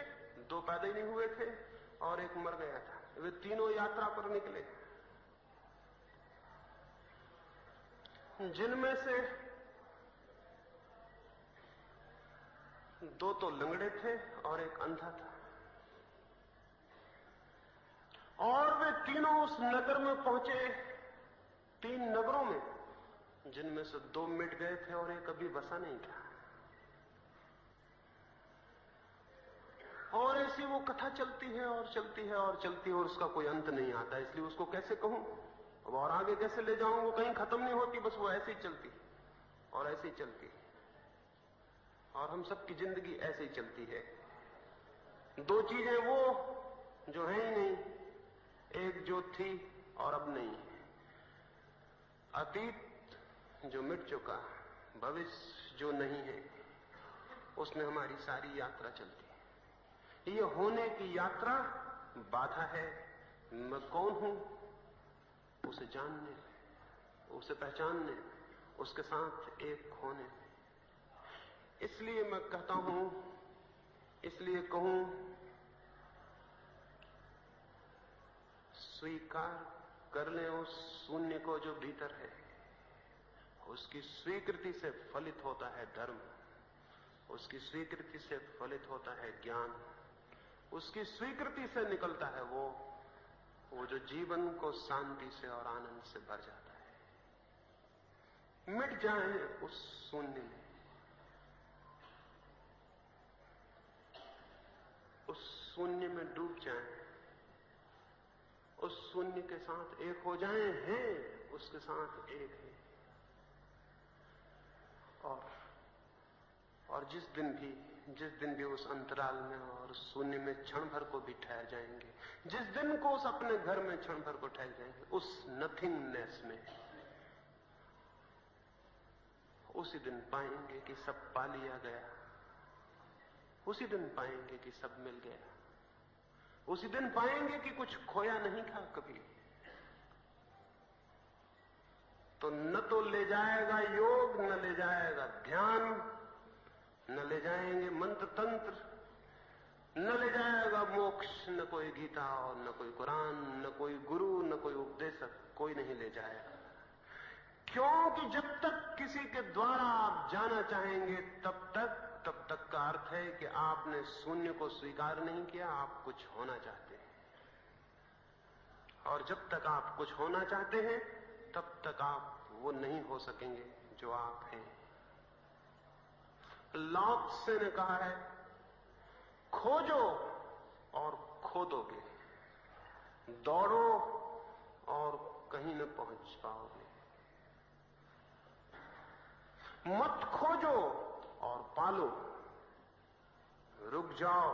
2 पैदा ही नहीं हुए थे और एक मर गया था। वे तीनों यात्रा पर निकले, जिनमें से 2 तो लंगड़े थे और एक अंधा था। और वे तीनों उस नगर में पहुंचे, 3 नगरों में, जिनमें से 2 मिट गए थे और एक अभी बसा नहीं था। और ऐसी वो कथा चलती है और उसका कोई अंत नहीं आता। इसलिए उसको कैसे कहूं और आगे कैसे ले जाऊं, वो कहीं खत्म नहीं होती, बस वो ऐसे ही चलती और ऐसे ही चलती। और हम सबकी जिंदगी ऐसे ही चलती है। 2 चीजें वो जो है ही नहीं, एक जो थी और अब नहीं है। अतीत जो मिट चुका, भविष्य जो नहीं है, उसमें हमारी सारी यात्रा चलती है। ये होने की यात्रा बाधा है। मैं कौन हूं, उसे जानने, उसे पहचानने, उसके साथ एक होने। इसलिए मैं कहता हूं, इसलिए कहूं, स्वीकार कर लें उस शून्य को जो भीतर है। उसकी स्वीकृति से फलित होता है धर्म। उसकी स्वीकृति से फलित होता है ज्ञान, उसकी स्वीकृति से निकलता है वो जो जीवन को शांति से और आनंद से भर जाता है। मिट जाए उस शून्य में, उस शून्य में डूब जाएं, उस शून्य के साथ एक हो जाएं, हैं उसके साथ एक है। और जिस दिन भी उस अंतराल में और शून्य में क्षण भर को भी ठहर जाएंगे, जिस दिन को उस अपने घर में क्षण भर को ठहर जाएंगे, उस नथिंगनेस में, उसी दिन पाएंगे कि सब पा लिया गया, उसी दिन पाएंगे कि सब मिल गया, उसी दिन पाएंगे कि कुछ खोया नहीं था कभी। तो न तो ले जाएगा योग, न ले जाएगा ध्यान, न ले जाएंगे मंत्र तंत्र, न ले जाएगा मोक्ष, न कोई गीता और न कोई कुरान, न कोई गुरु, न कोई उपदेशक, कोई नहीं ले जाएगा। क्योंकि जब तक किसी के द्वारा आप जाना चाहेंगे तब तक का अर्थ है कि आपने शून्य को स्वीकार नहीं किया, आप कुछ होना चाहते हैं। और जब तक आप कुछ होना चाहते हैं तब तक आप वो नहीं हो सकेंगे जो आप हैं। लाओ त्से ने कहा है, खोजो और खोदोगे, दौड़ो और कहीं न पहुंच पाओगे। मत खोजो और पालो, रुक जाओ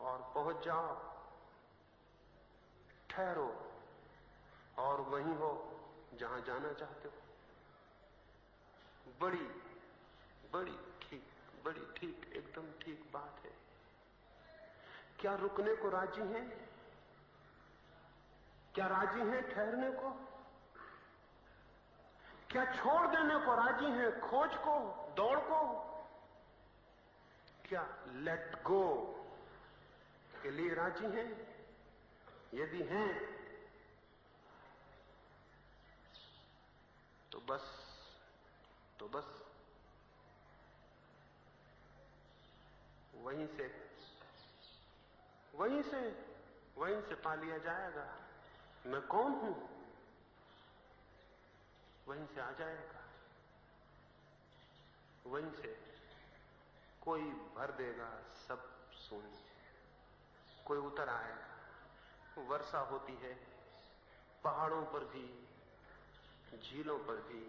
और पहुंच जाओ, ठहरो और वहीं हो जहां जाना चाहते हो। बड़ी ठीक, एकदम ठीक बात है। क्या रुकने को राजी हैं? क्या राजी हैं ठहरने को? क्या छोड़ देने को राजी हैं खोज को, दौड़ को? क्या लेट गो के लिए राजी हैं? यदि हैं तो बस वहीं से पा लिया जाएगा मैं कौन हूं, वहीं से आ जाएगा। वहीं से कोई भर देगा सब शून्य, कोई उतर आएगा। वर्षा होती है पहाड़ों पर भी, झीलों पर भी।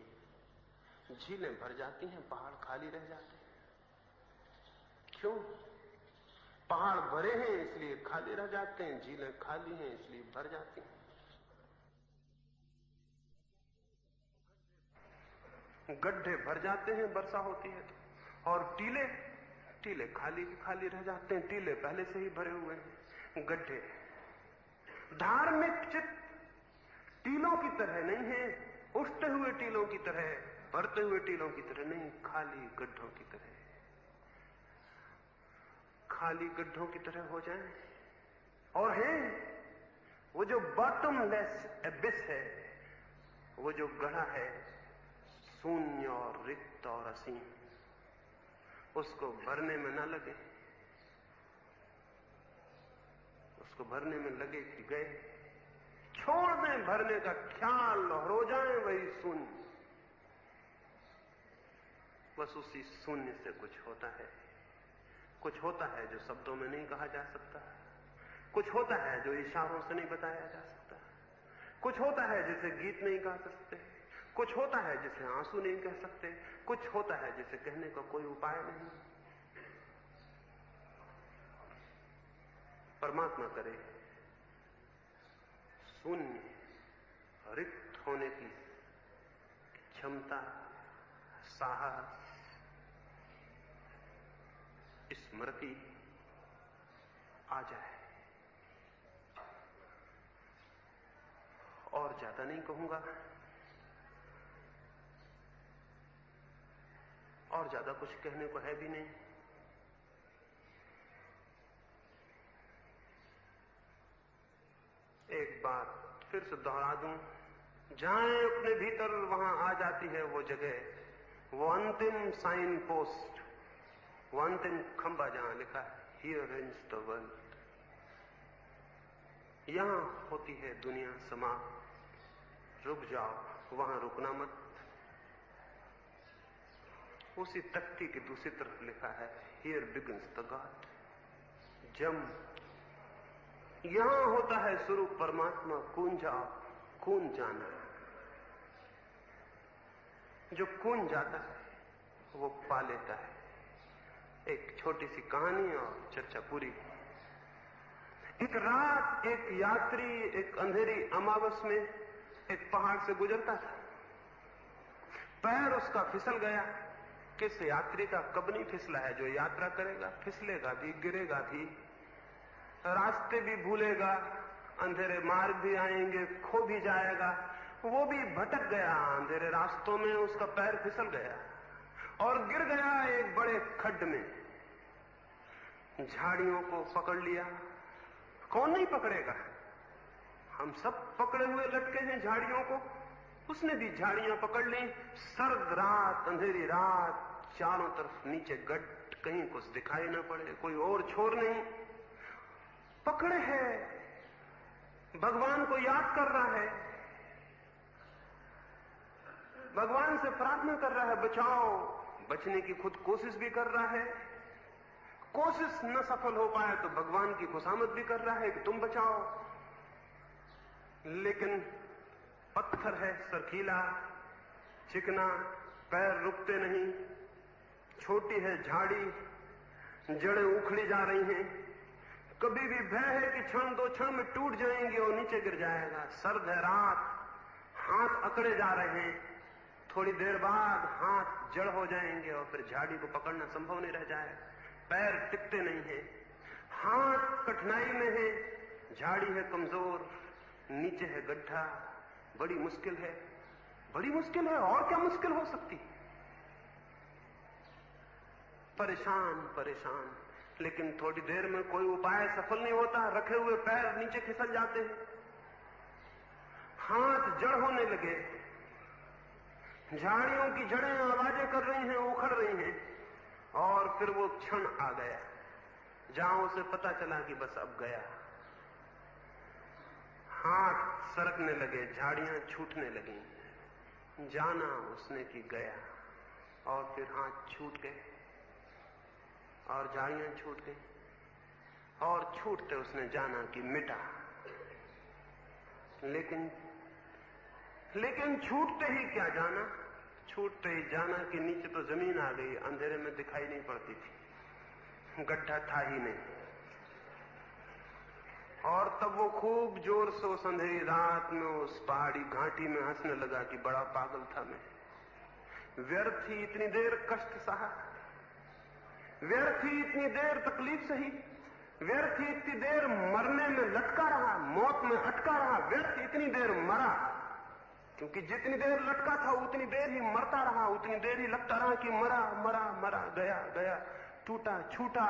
झीलें भर जाती हैं, पहाड़ खाली रह जाते हैं। क्यों? पहाड़ भरे हैं इसलिए खाली रह जाते हैं, झीलें खाली हैं इसलिए भर जाती हैं। गड्ढे भर जाते हैं वर्षा होती है तो, और टीले खाली रह जाते हैं। टीले पहले से ही भरे हुए हैं। गड्ढे धार्मिक चित्त टीलों की तरह नहीं है, उठते हुए टीलों की तरह, भरते हुए टीलों की तरह नहीं, खाली गड्ढों की तरह। खाली गड्ढों की तरह हो जाएं और हैं वो जो बॉटमलेस एबिस है, वो जो गढ़ा है शून्य और रिक्त और असीम, उसको भरने में न लगे। उसको भरने में लगे कि गए, छोड़ दें भरने का ख्याल और हो जाए वही शून्य। बस उसी शून्य से कुछ होता है जो शब्दों में नहीं कहा जा सकता, कुछ होता है जो इशारों से नहीं बताया जा सकता, कुछ होता है जिसे गीत नहीं गा सकते, कुछ होता है जिसे आंसू नहीं कह सकते, कुछ होता है जिसे कहने का कोई उपाय नहीं। परमात्मा करे शून्य रिक्त होने की क्षमता, साहस, स्मृति आ जाए। और ज्यादा नहीं कहूंगा, और ज्यादा कुछ कहने को है भी नहीं। एक बात फिर से दोहरा दूं, जहां अपने भीतर वहां आ जाती है वो जगह, वो अंतिम साइन पोस्ट वो अंतिम खंबा जहां लिखा है हियर एंड्स द वर्ल्ड, यहां होती है दुनिया समाप्त, रुक जाओ, वहां रुकना मत। उसी तख्ती की दूसरी तरफ लिखा है हियर बिगिंस द गॉड, यहां होता है शुरू परमात्मा, कून जाओ, कून जाना। जो कून जाता है वो पा लेता है। एक छोटी सी कहानी और चर्चा पूरी। एक रात एक यात्री एक अंधेरी अमावस में एक पहाड़ से गुजरता था। पैर उसका फिसल गया। किस यात्री का कब नहीं फिसला है? जो यात्रा करेगा फिसलेगा भी, गिरेगा भी, रास्ते भी भूलेगा, अंधेरे मार्ग भी आएंगे, खो भी जाएगा। वो भी भटक गया अंधेरे रास्तों में, उसका पैर फिसल गया और गिर गया एक बड़े खड्ड में। झाड़ियों को पकड़ लिया। कौन नहीं पकड़ेगा? हम सब पकड़े हुए लटके हैं झाड़ियों को। उसने भी झाड़ियां पकड़ ली। सर्द रात, अंधेरी रात, चारों तरफ नीचे गड्ढ, कहीं कुछ दिखाई ना पड़े, कोई और छोर नहीं। पकड़े है, भगवान को याद कर रहा है, भगवान से प्रार्थना कर रहा है बचाओ। बचने की खुद कोशिश भी कर रहा है। कोशिश न सफल हो पाए तो भगवान की खुशामद भी कर रहा है कि तुम बचाओ। लेकिन पत्थर है, सरकीला, चिकना, पैर रुकते नहीं। छोटी है झाड़ी, जड़ें उखड़ी जा रही हैं। कभी भी भय है कि क्षण दो क्षण में टूट जाएंगे और नीचे गिर जाएगा। सर्द है रात, हाथ अकड़े जा रहे हैं। थोड़ी देर बाद हाथ जड़ हो जाएंगे और फिर झाड़ी को पकड़ना संभव नहीं रह जाएगा। पैर टिकते नहीं है, हाथ कठिनाई में है, झाड़ी है कमजोर, नीचे है गड्ढा। बड़ी मुश्किल है, बड़ी मुश्किल है। और क्या मुश्किल हो सकती? परेशान परेशान। लेकिन थोड़ी देर में कोई उपाय सफल नहीं होता। रखे हुए पैर नीचे खिसल जाते हैं, हाथ जड़ होने लगे, झाड़ियों की जड़ें आवाजें कर रही हैं, उखड़ रही हैं। और फिर वो क्षण आ गया जहां उसे पता चला कि बस अब गया। हाथ सरकने लगे, झाड़ियां छूटने लगी। जाना उसने कि गया, और फिर हाथ छूट गए और झाड़ियां छूट गई, और छूटते उसने जाना कि मिटा। लेकिन छूटते ही क्या जाना? छूटते ही जाना कि नीचे तो जमीन आ गई, अंधेरे में दिखाई नहीं पड़ती थी, गड्ढा था ही नहीं। और तब वो खूब जोर से उस अंधेरी रात में उस पहाड़ी घाटी में हंसने लगा कि बड़ा पागल था मैं। व्यर्थ ही इतनी देर कष्ट सहा, व्यर्थ ही इतनी देर तकलीफ सही, व्यर्थ ही इतनी देर मरने में लटका रहा, मौत में अटका रहा, व्यर्थ इतनी देर मरा। क्योंकि जितनी देर लटका था उतनी देर ही मरता रहा, उतनी देर ही लगता रहा कि मरा मरा मरा, गया गया, टूटा छूटा,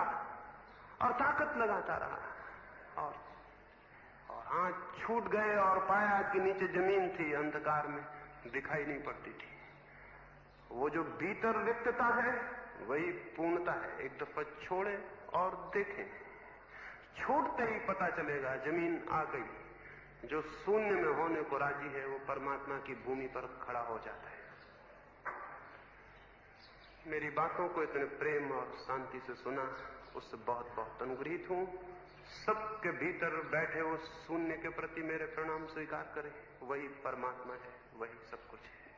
और ताकत लगाता रहा। और हाथ छूट गए और पाया कि नीचे जमीन थी, अंधकार में दिखाई नहीं पड़ती थी। वो जो भीतर रिक्तता है वही पूर्णता है। एक दफा छोड़े और देखें, छोड़ते ही पता चलेगा जमीन आ गई। जो शून्य में होने को राजी है वो परमात्मा की भूमि पर खड़ा हो जाता है। मेरी बातों को इतने प्रेम और शांति से सुना, उससे बहुत बहुत अनुग्रहित हूं। सबके भीतर बैठे उस शून्य के प्रति मेरे प्रणाम स्वीकार करें। वही परमात्मा है, वही सब कुछ है।